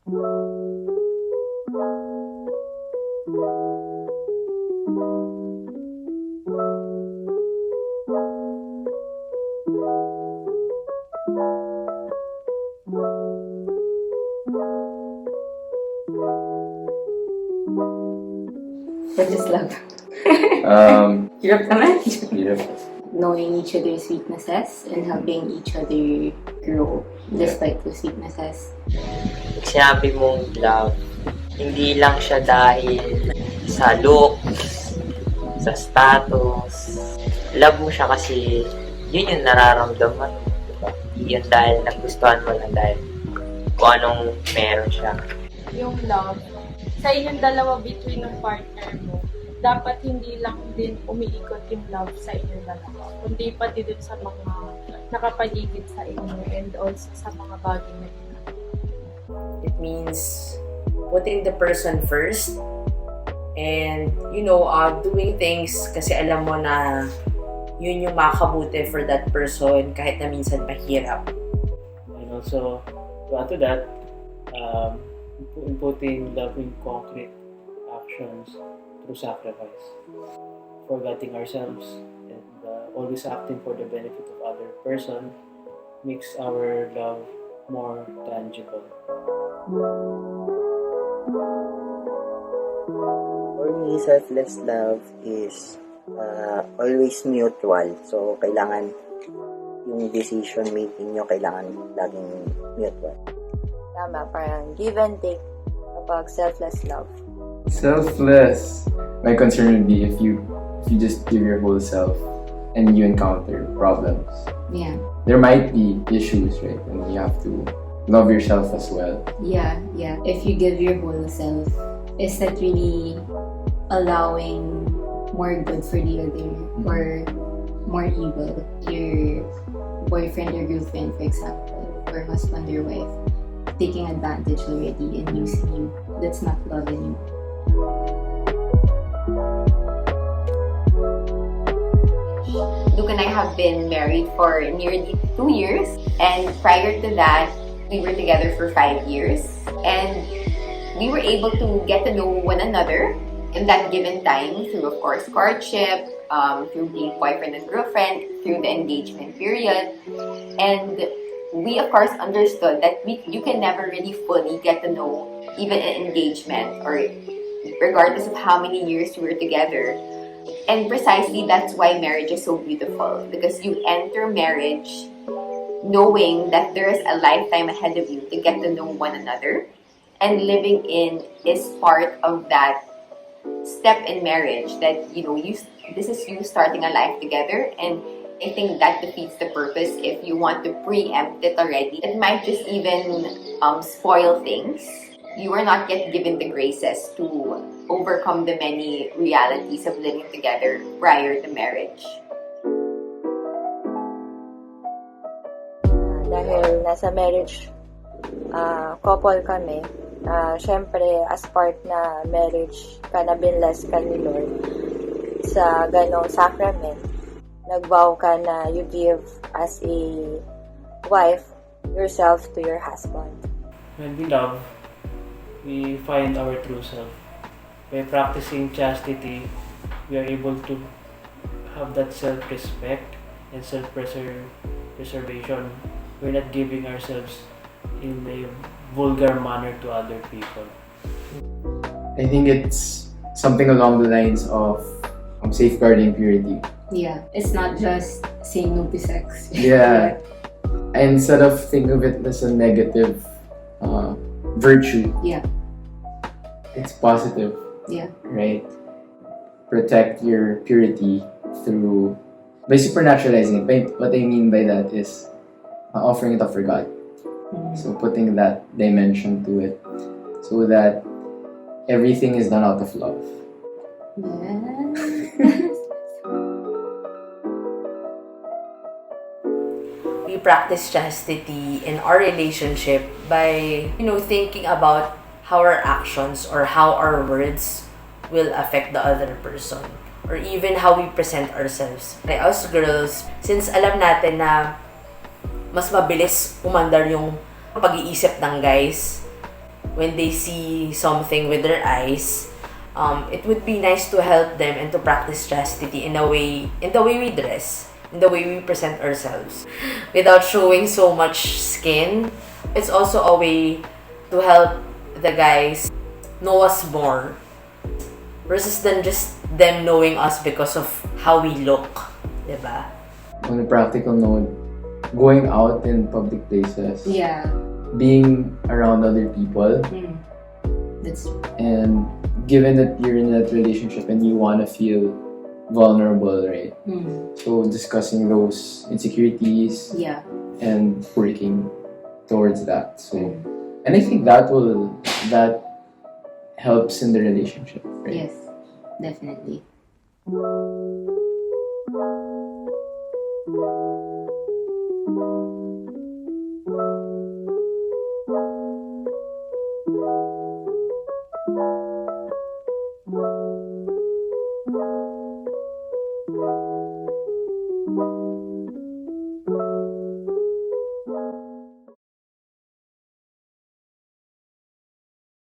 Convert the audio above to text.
What is love? Hirap naman. Hirap. Knowing each other's weaknesses and helping each other grow despite those weaknesses. Sinabi mong love, hindi lang siya dahil sa looks, sa status. Love mo siya kasi yun yung nararamdaman mo, diba? Hindi yun dahil nagustuhan mo lang dahil kung anong meron siya. Yung love, sa inyong dalawa between ng partner mo, dapat hindi lang din umiikot yung love sa inyong dalawa, kundi pati din sa mga nakapaligid sa inyo and also sa mga bagay na ginagawa. It means putting the person first and, doing things kasi alam mo na yun yung makakabuti for that person kahit na minsan mahirap. And also, to add to that, putting love in concrete actions through sacrifice. Forgetting ourselves and always acting for the benefit of other person makes our love more tangible. For me, selfless love is always mutual. So, kailangan yung decision making nyo, kailangan laging mutual. Tama, parang give and take kapag selfless love. Selfless. My concern would be if you just give your whole self and you encounter problems. Yeah. There might be issues, right? And you have to love yourself as well. Yeah. If you give your whole self, is that really allowing more good for the other or more evil? Your boyfriend or girlfriend, for example, or husband or wife, taking advantage already and using you. That's not love anymore. Luke and I have been married for nearly 2 years, and prior to that, we were together for 5 years, and we were able to get to know one another in that given time through, of course, courtship, through being boyfriend and girlfriend, through the engagement period, and we, of course, understood that you can never really fully get to know even an engagement or regardless of how many years you were together. And precisely that's why marriage is so beautiful, because you enter marriage knowing that there is a lifetime ahead of you to get to know one another, and living in is part of that step in marriage that this is you starting a life together. And I think that defeats the purpose if you want to preempt it already. It might just even spoil things. You are not yet given the graces to overcome the many realities of living together prior to marriage. Dahil nasa marriage couple kami, syempre as part na marriage ka na binless ka ni Lord sa ganong sacrament, nagvow ka na you give as a wife yourself to your husband. When we love, we find our true self. By practicing chastity, we are able to have that self-respect and self-preservation. We're not giving ourselves in a vulgar manner to other people. I think it's something along the lines of safeguarding purity. Yeah, it's not just saying no to sex. Yeah. Instead of think of it as a negative virtue, Yeah. it's positive, Yeah. right? Protect your purity by supernaturalizing it. What I mean by that is offering it up for God. So putting that dimension to it so that everything is done out of love. We practice chastity in our relationship by, thinking about how our actions or how our words will affect the other person, or even how we present ourselves. Like us girls, since alam natin na mas mabilis umandar yung pag-iisip ng guys, when they see something with their eyes, it would be nice to help them and to practice chastity in the way we dress, in the way we present ourselves, without showing so much skin. It's also a way to help the guys know us more, versus than just them knowing us because of how we look, diba? On a practical note, going out in public places, Yeah. being around other people, That's and given that you're in that relationship and you want to feel vulnerable, right? So discussing those insecurities yeah. and working towards that. So, and I think that helps in the relationship, right? Yes, definitely.